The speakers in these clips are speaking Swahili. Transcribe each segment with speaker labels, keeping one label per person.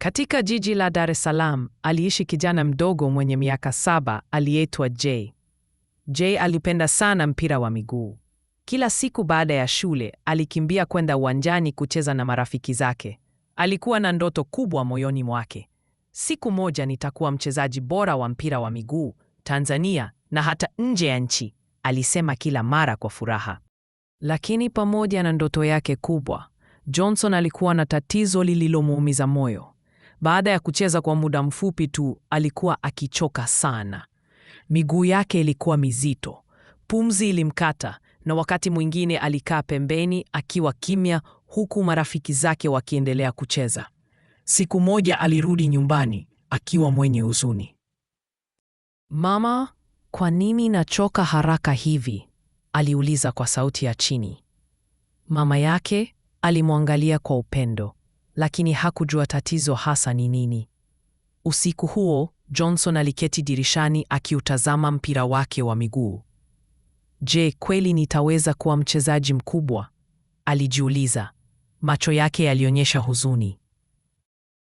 Speaker 1: Katika jiji la Dar es Salaam, aliishi kijana mdogo mwenye miaka 7 aliyeitwa Jay. Jay alipenda sana mpira wa miguu. Kila siku baada ya shule, alikimbia kwenda uwanjani kucheza na marafiki zake. Alikuwa na ndoto kubwa moyoni mwake. Siku moja nitakuwa mchezaji bora wa mpira wa miguu, Tanzania na hata nje ya nchi, alisema kila mara kwa furaha. Lakini pamoja na ndoto yake kubwa, Johnson alikuwa na tatizo lililomuumiza moyo. Baada ya kucheza kwa muda mfupi tu, alikuwa akichoka sana. Miguu yake ilikuwa mizito, pumzi ilimkata, na wakati mwingine alikaa pembeni akiwa kimya huku marafiki zake wakiendelea kucheza. Siku moja alirudi nyumbani akiwa mwenye huzuni. "Mama, kwa nini nachoka haraka hivi?" aliuliza kwa sauti ya chini. Mama yake alimwangalia kwa upendo, lakini hakujua tatizo hasa ni nini. Usiku huo, Johnson aliketi dirishani akiutazama mpira wake wa miguu. Je, kweli nitaweza kuwa mchezaji mkubwa? Alijiuliza. Macho yake yalionyesha huzuni.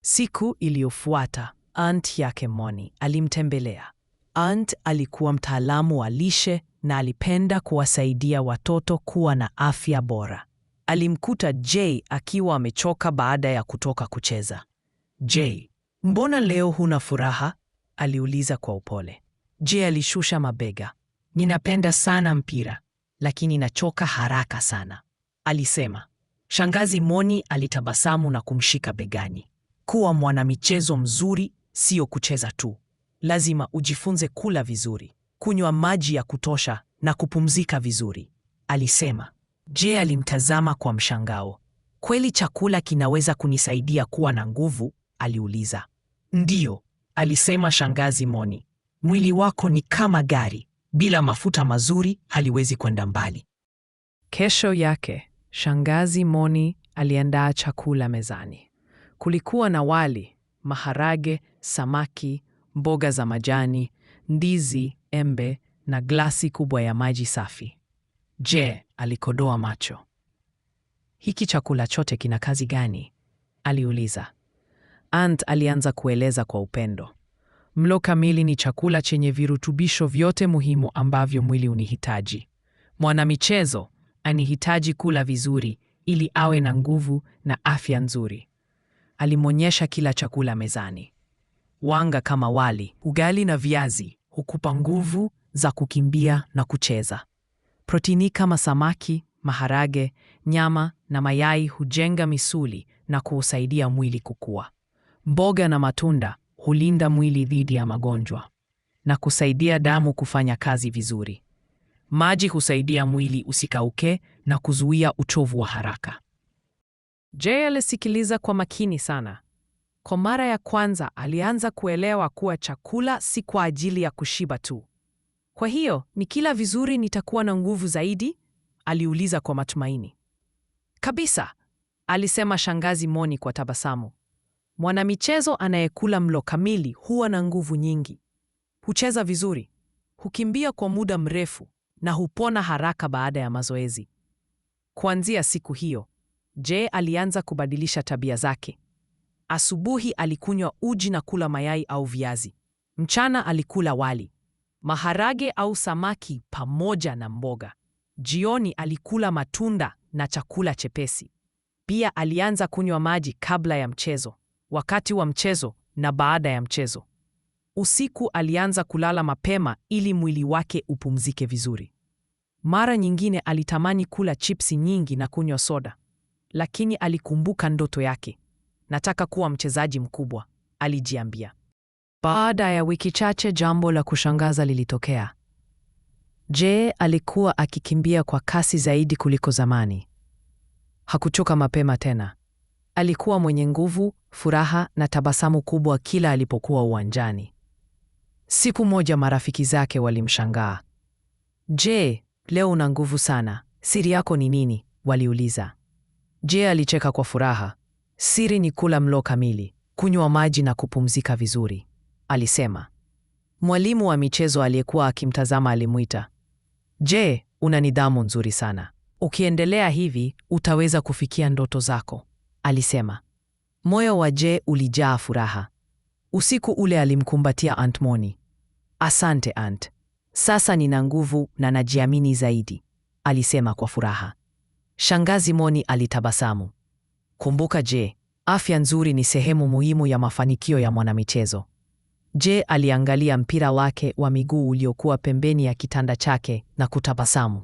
Speaker 1: Siku iliyofuata, aunt yake Moni alimtembelea. Aunt alikuwa mtaalamu wa lishe na alipenda kuwasaidia watoto kuwa na afya bora. Alimkuta Jay akiwa amechoka baada ya kutoka kucheza. "Jay, mbona leo huna furaha?" aliuliza kwa upole. Jay alishusha mabega. "Ninapenda sana mpira, lakini nachoka haraka sana," alisema. Shangazi Moni alitabasamu na kumshika begani. "Kuwa mwanamichezo mzuri sio kucheza tu. Lazima ujifunze kula vizuri, kunywa maji ya kutosha na kupumzika vizuri," alisema. Jay alimtazama kwa mshangao. "Kweli chakula kinaweza kunisaidia kuwa na nguvu?" aliuliza. "Ndiyo," alisema shangazi Moni. "Mwili wako ni kama gari, bila mafuta mazuri haliwezi kwenda mbali." Kesho yake, shangazi Moni aliandaa chakula mezani. Kulikuwa na wali, maharage, samaki, mboga za majani, ndizi, embe na glasi kubwa ya maji safi. Je, alikodoa macho. "Hiki chakula chote kina kazi gani?" aliuliza. Aunt alianza kueleza kwa upendo. "Mlo kamili ni chakula chenye virutubisho vyote muhimu ambavyo mwili unihitaji. Mwanamichezo anihitaji kula vizuri ili awe na nguvu na afya nzuri." Alimwonyesha kila chakula mezani. "Wanga kama wali, ugali na viazi hukupa nguvu za kukimbia na kucheza. Protini kama samaki, maharage, nyama na mayai hujenga misuli na kuusaidia mwili kukua. Mboga na matunda hulinda mwili dhidi ya magonjwa na kusaidia damu kufanya kazi vizuri. Maji husaidia mwili usikauke na kuzuia uchovu wa haraka." Jay alisikiliza kwa makini sana. Kwa mara ya kwanza alianza kuelewa kuwa chakula si kwa ajili ya kushiba tu. "Kwa hiyo, nikila vizuri nitakuwa na nguvu zaidi?" aliuliza kwa matumaini. "Kabisa," alisema shangazi Moni kwa tabasamu. "Mwanamichezo anayekula mlo kamili huwa na nguvu nyingi. Hucheza vizuri, hukimbia kwa muda mrefu na hupona haraka baada ya mazoezi." Kuanzia siku hiyo, Jay alianza kubadilisha tabia zake. Asubuhi alikunywa uji na kula mayai au viazi. Mchana alikula wali, maharage au samaki pamoja na mboga. Jioni alikula matunda na chakula chepesi. Pia alianza kunywa maji kabla ya mchezo, wakati wa mchezo na baada ya mchezo. Usiku alianza kulala mapema ili mwili wake upumzike vizuri. Mara nyingine alitamani kula chipsi nyingi na kunywa soda, lakini alikumbuka ndoto yake. "Nataka kuwa mchezaji mkubwa," alijiambia. Baada ya wiki chache, jambo la kushangaza lilitokea. Jay alikuwa akikimbia kwa kasi zaidi kuliko zamani. Hakuchoka mapema tena. Alikuwa mwenye nguvu, furaha na tabasamu kubwa kila alipokuwa uwanjani. Siku moja marafiki zake walimshangaa. "Jay, leo una nguvu sana. Siri yako ni nini?" waliuliza. Jay alicheka kwa furaha. "Siri ni kula mlo kamili, kunywa maji na kupumzika vizuri," alisema. Mwalimu wa michezo aliyekuwa akimtazama alimuita. "Jay, una nidhamu nzuri sana. Ukiendelea hivi, utaweza kufikia ndoto zako," alisema. Moyo wa Jay ulijaa furaha. Usiku ule alimkumbatia Aunt Moni. Asante Aunt. Sasa nina nguvu na najiamini zaidi, alisema kwa furaha. Shangazi Moni alitabasamu. Kumbuka Jay, afya nzuri ni sehemu muhimu ya mafanikio ya mwanamichezo. Jay aliangalia mpira wake wa miguu uliokuwa pembeni ya kitanda chake na kutabasamu.